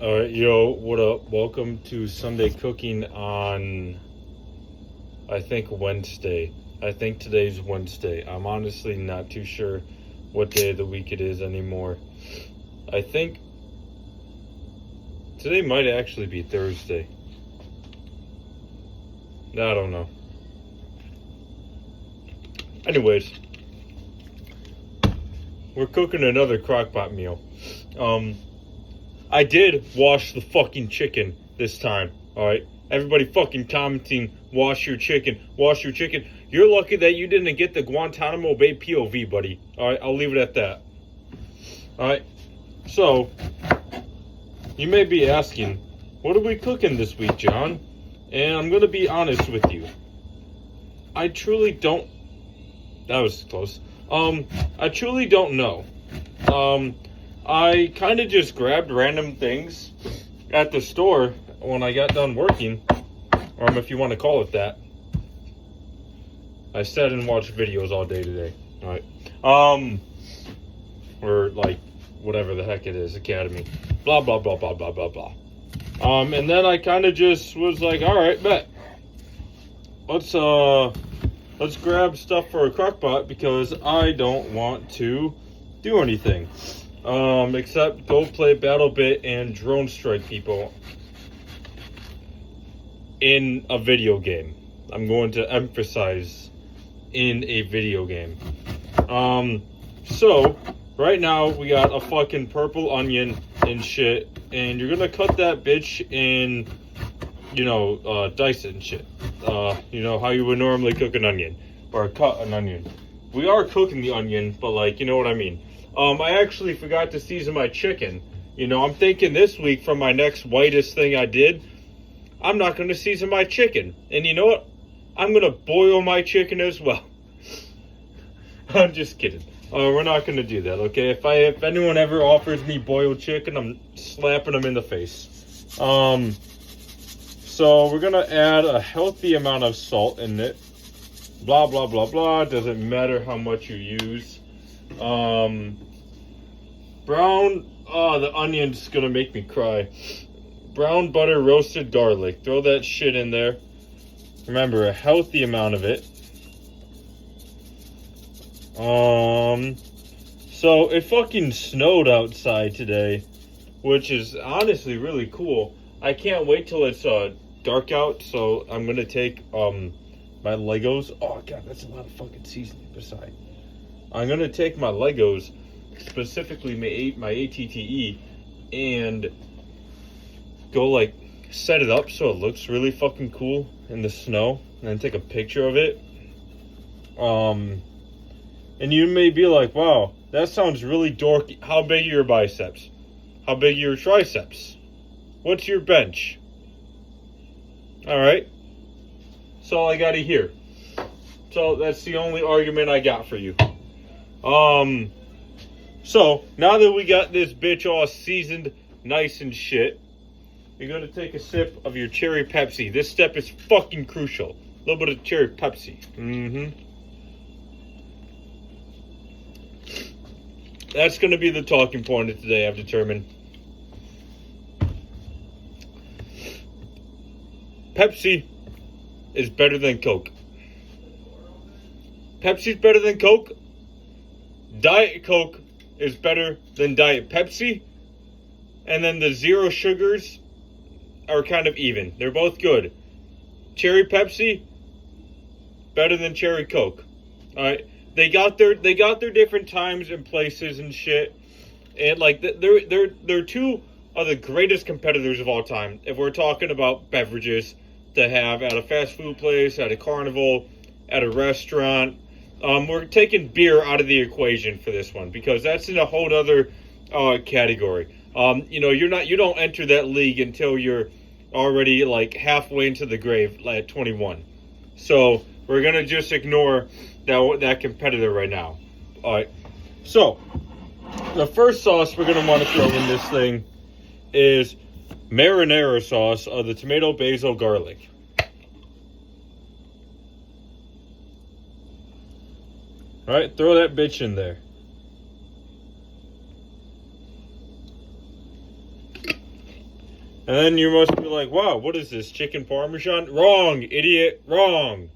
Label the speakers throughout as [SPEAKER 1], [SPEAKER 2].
[SPEAKER 1] Alright, yo, what up? Welcome to Sunday Cooking on, I think, Wednesday. I think today's Wednesday. I'm honestly not too sure what day of the week it is anymore. I think today might actually be Thursday. I don't know. Anyways, we're cooking another Crockpot meal. I did wash the fucking chicken this time, alright? Everybody fucking commenting, wash your chicken, wash your chicken. You're lucky that you didn't get the Guantanamo Bay POV, buddy. Alright, I'll leave it at that. Alright, so, you may be asking, what are we cooking this week, John? And I'm going to be honest with you. I truly don't... That was close. I truly don't know. I kind of just grabbed random things at the store when I got done working, if you want to call it that. I sat and watched videos all day today, alright? Or like, whatever the heck it is, Academy. Blah, blah, blah, blah, blah, blah, blah. And then I kind of just was like, alright, bet. Let's grab stuff for a Crockpot because I don't want to do anything. Except go play BattleBit and drone strike people in a video game. I'm going to emphasize in a video game. So right now we got a fucking purple onion and shit, and you're gonna cut that bitch in, dice it and shit. You know how you would normally cook an onion or cut an onion. We are cooking the onion, but like, you know what I mean. I actually forgot to season my chicken. I'm thinking this week for my next whitest thing I did, I'm not going to season my chicken. And you know what? I'm going to boil my chicken as well. I'm just kidding. We're not going to do that, okay? If anyone ever offers me boiled chicken, I'm slapping them in the face. So we're going to add a healthy amount of salt in it. Blah, blah, blah, blah. Doesn't matter how much you use. Brown, the onion's gonna make me cry. Brown butter roasted garlic. Throw that shit in there. Remember, a healthy amount of it. So it fucking snowed outside today, which is honestly really cool. I can't wait till it's dark out, so I'm gonna take my Legos. Oh god, that's a lot of fucking seasoning beside. I'm going to take my Legos, specifically my ATTE, and go, like, set it up so it looks really fucking cool in the snow, and then take a picture of it. And you may be like, wow, that sounds really dorky. How big are your biceps? How big are your triceps? What's your bench? Alright. That's all I got to hear. So that's the only argument I got for you. So now that we got this bitch all seasoned nice and shit, you're gonna take a sip of your cherry Pepsi. This step is fucking crucial. A little bit of cherry Pepsi. That's gonna be the talking point of today, I've determined. Pepsi is better than Coke. Pepsi's better than Coke. Diet Coke is better than Diet Pepsi. And then the zero sugars are kind of even. They're both good. Cherry Pepsi, better than Cherry Coke. Alright. They got their different times and places and shit. And like they're two of the greatest competitors of all time. If we're talking about beverages to have at a fast food place, at a carnival, at a restaurant. We're taking beer out of the equation for this one because that's in a whole other category. You don't enter that league until you're already like halfway into the grave at 21. So we're gonna just ignore that competitor right now. All right. So the first sauce we're gonna want to throw in this thing is marinara sauce of the tomato, basil, garlic. Alright, throw that bitch in there. And then you must be like, wow, what is this, chicken parmesan? Wrong, idiot, wrong.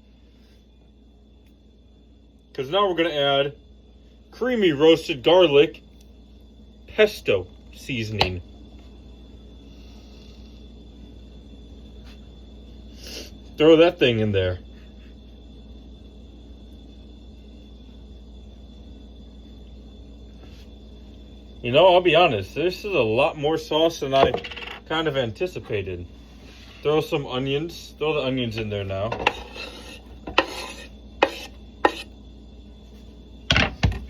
[SPEAKER 1] Because now we're going to add creamy roasted garlic pesto seasoning. Throw that thing in there. You know, I'll be honest, this is a lot more sauce than I kind of anticipated. Throw some onions. Throw the onions in there now.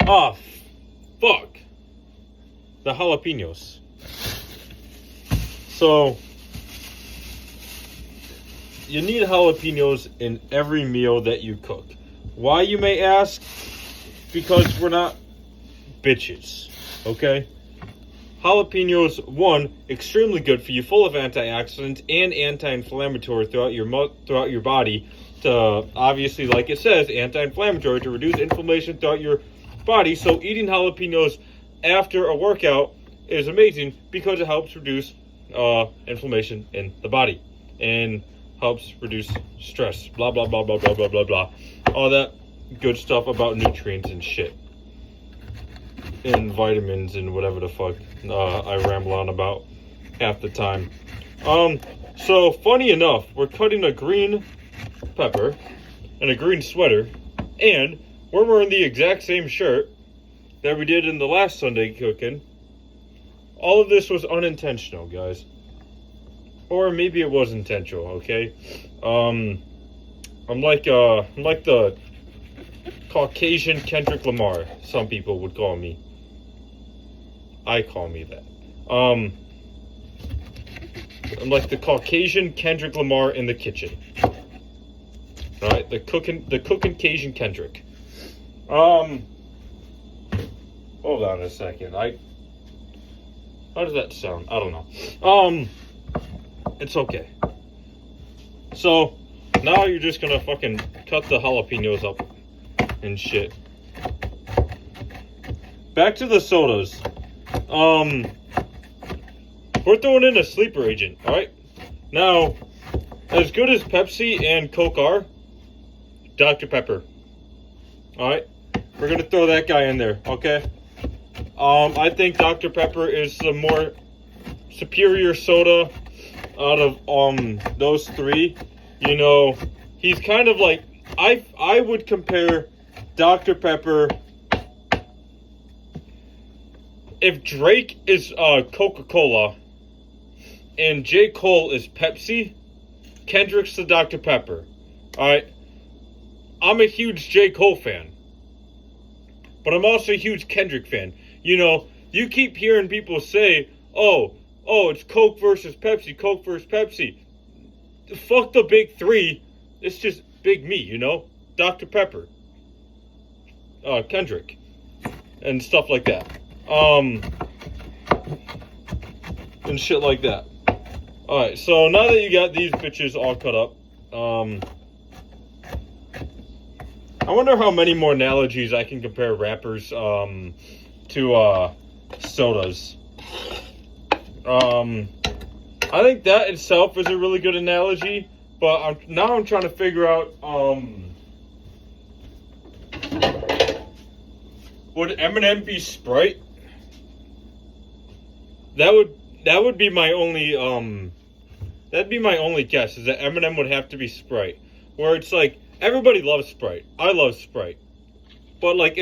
[SPEAKER 1] Ah, fuck. The jalapenos. So, you need jalapenos in every meal that you cook. Why, you may ask? Because we're not bitches. Okay? Jalapenos, one, extremely good for you, full of antioxidants and anti-inflammatory throughout your body. To obviously, like it says, anti-inflammatory to reduce inflammation throughout your body. So eating jalapenos after a workout is amazing because it helps reduce inflammation in the body and helps reduce stress. Blah blah blah blah blah blah blah blah. All that good stuff about nutrients and shit. And vitamins and whatever the fuck I ramble on about half the time. So funny enough, we're cutting a green pepper and a green sweater, and we're wearing the exact same shirt that we did in the last Sunday cooking. All of this was unintentional, guys. Or maybe it was intentional, okay? I'm like the Caucasian Kendrick Lamar, some people would call me. I call me that. I'm like the Caucasian Kendrick Lamar in the kitchen. Alright, the cooking Cajun Kendrick. Hold on a second. How does that sound? I don't know. It's okay. So, now you're just gonna fucking cut the jalapenos up and shit. Back to the sodas. We're throwing in a sleeper agent, alright? Now, as good as Pepsi and Coke are, Dr. Pepper. Alright? We're gonna throw that guy in there, okay? I think Dr. Pepper is the more superior soda out of those three. You know, he's kind of like, I would compare Dr. Pepper, if Drake is Coca-Cola and J. Cole is Pepsi, Kendrick's the Dr. Pepper. Alright? I'm a huge J. Cole fan. But I'm also a huge Kendrick fan. You know, you keep hearing people say, oh, it's Coke versus Pepsi, Coke versus Pepsi. Fuck the big three. It's just big me, you know? Dr. Pepper. Kendrick. And stuff like that. And shit like that. Alright, so now that you got these bitches all cut up, I wonder how many more analogies I can compare rappers, to, sodas. I think that itself is a really good analogy, but now I'm trying to figure out, would Eminem be Sprite? That would be my only, that'd be my only guess, is that Eminem would have to be Sprite. Where it's like, everybody loves Sprite. I love Sprite. But like,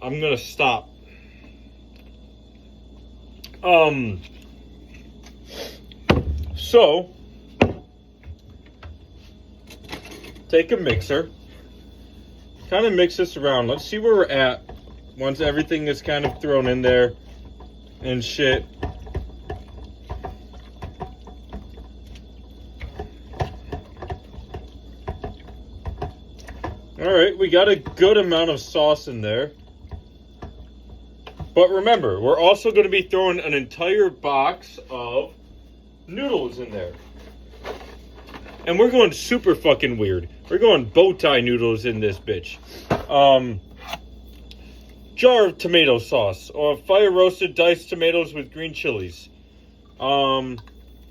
[SPEAKER 1] I'm gonna stop. So, take a mixer, kind of mix this around. Let's see where we're at once everything is kind of thrown in there and shit. Alright, we got a good amount of sauce in there. But remember, we're also going to be throwing an entire box of noodles in there. And we're going super fucking weird. We're going bow tie noodles in this bitch. Jar of tomato sauce, or fire roasted diced tomatoes with green chilies.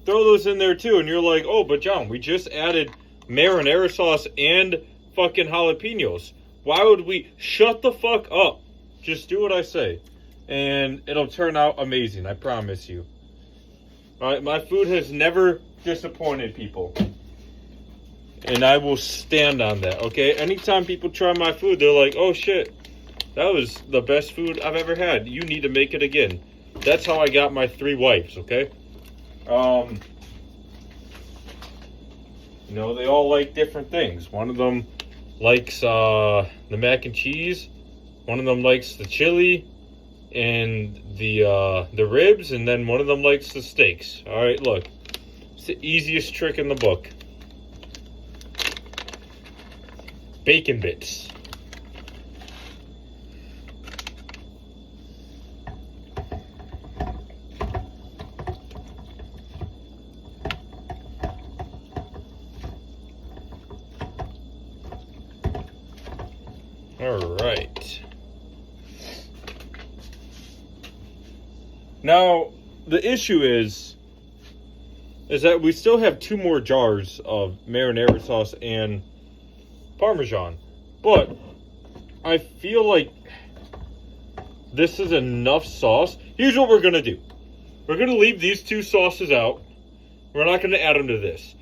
[SPEAKER 1] throw those in there too. And you're like, oh, but John, we just added marinara sauce and fucking jalapenos. Why would we? Shut the fuck up. Just do what I say. And it'll turn out amazing. I promise you. My food has never disappointed people. And I will stand on that, okay? Anytime people try my food, they're like, oh shit, that was the best food I've ever had. You need to make it again. That's how I got my 3 wives, okay? You know, they all like different things. One of them likes the mac and cheese. One of them likes the chili and the ribs. And then one of them likes the steaks. All right, look. It's the easiest trick in the book. Bacon bits. All right. Now, the issue is that we still have 2 more jars of marinara sauce and Parmesan, but I feel like this is enough sauce. Here's what we're going to do. We're going to leave these 2 sauces out. We're not going to add them to this.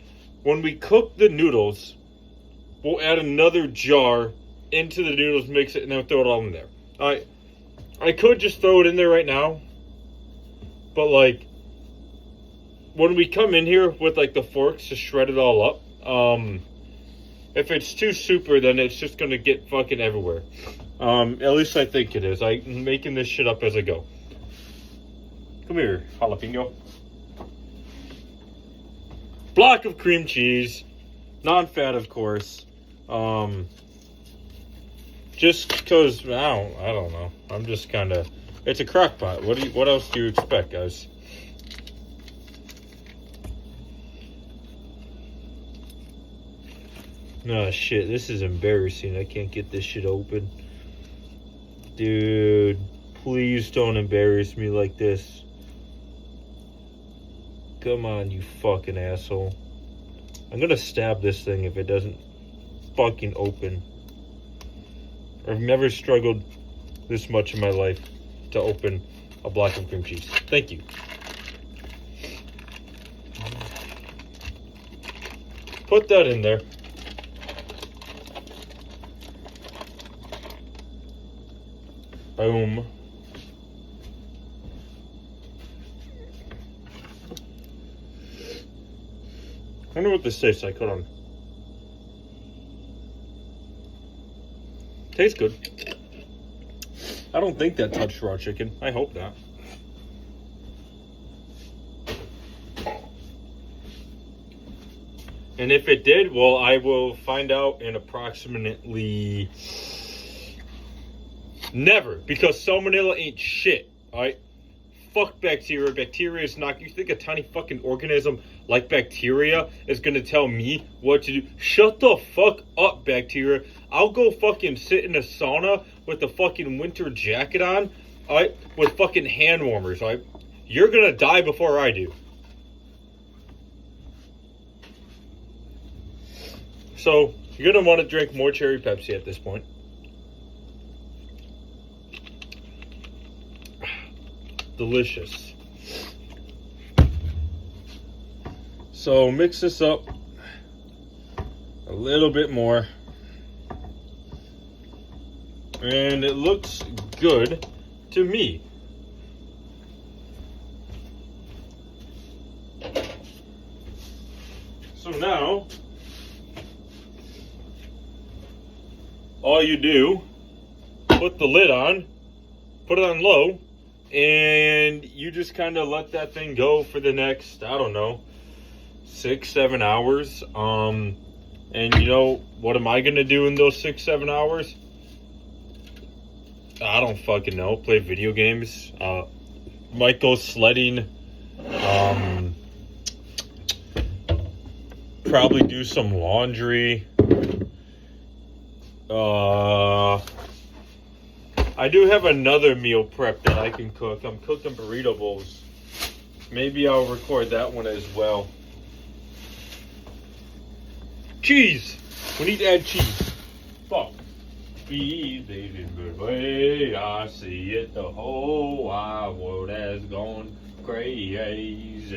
[SPEAKER 1] When we cook the noodles, we'll add another jar into the noodles, mix it, and then throw it all in there. I could just throw it in there right now, but like when we come in here with like the forks to shred it all up, if it's too super, then it's just going to get fucking everywhere. At least I think it is. I'm making this shit up as I go. Come here, jalapeno. Block of cream cheese. Non-fat, of course. Just because, I don't know. I'm just kind of... It's a crock pot. What else do you expect, guys? Oh shit, this is embarrassing. I can't get this shit open. Dude, please don't embarrass me like this. Come on, you fucking asshole. I'm gonna stab this thing if it doesn't fucking open. I've never struggled this much in my life to open a block of cream cheese. Thank you. Put that in there. Boom. I wonder what this tastes like. Hold on. Tastes good. I don't think that touched raw chicken. I hope not. And if it did, well, I will find out in approximately... Never, because salmonella ain't shit, alright? Fuck bacteria. Bacteria is not... You think a tiny fucking organism like bacteria is gonna tell me what to do? Shut the fuck up, bacteria. I'll go fucking sit in a sauna with a fucking winter jacket on, alright? With fucking hand warmers, alright? You're gonna die before I do. So, you're gonna want to drink more cherry Pepsi at this point. Delicious. So mix this up a little bit more, and it looks good to me. So now all you do, put the lid on, put it on low, and you just kind of let that thing go for the next, I don't know, 6-7 hours. And you know, what am I going to do in those 6-7 hours? I don't fucking know. Play video games. Might go sledding. Probably do some laundry. I do have another meal prep that I can cook. I'm cooking burrito bowls. Maybe I'll record that one as well. Cheese! We need to add cheese. Fuck. Be leading the way, I see it. The whole wide world has gone crazy.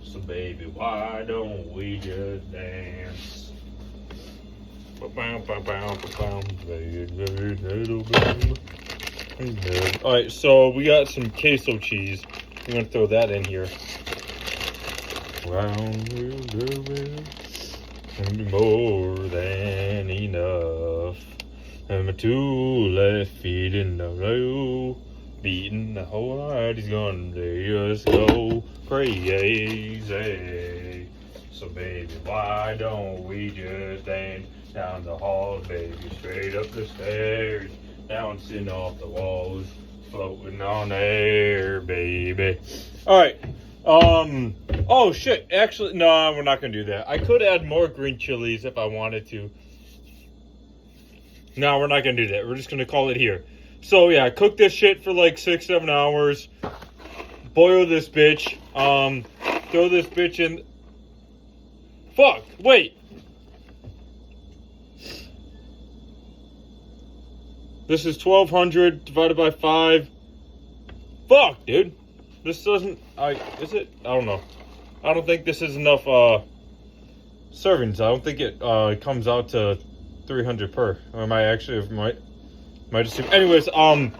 [SPEAKER 1] So baby, why don't we just dance? Alright, so we got some queso cheese. I'm gonna throw that in here. Round will do it. More than enough. And my two left feet in the row. Beating the whole night, he's gonna just go crazy. So baby, why don't we just dance down the hall, baby, straight up the stairs, bouncing off the walls, floating on air, baby. All right. Oh shit. Actually, no, we're not gonna do that. I could add more green chilies if I wanted to. No, we're not gonna do that. We're just gonna call it here. So yeah, cook this shit for like 6-7 hours. Boil this bitch. Throw this bitch in. Fuck. Wait. This is 1,200 divided by 5. Fuck, dude. This doesn't. Is it? I don't know. I don't think this is enough servings. I don't think it comes out to 300 per. Or am I actually? Might just. Anyways, so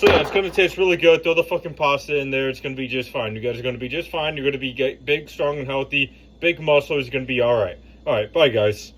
[SPEAKER 1] yeah, it's gonna taste really good. Throw the fucking pasta in there. It's gonna be just fine. You guys are gonna be just fine. You're gonna be big, strong, and healthy. Big muscles. You're gonna be all right. All right. Bye, guys.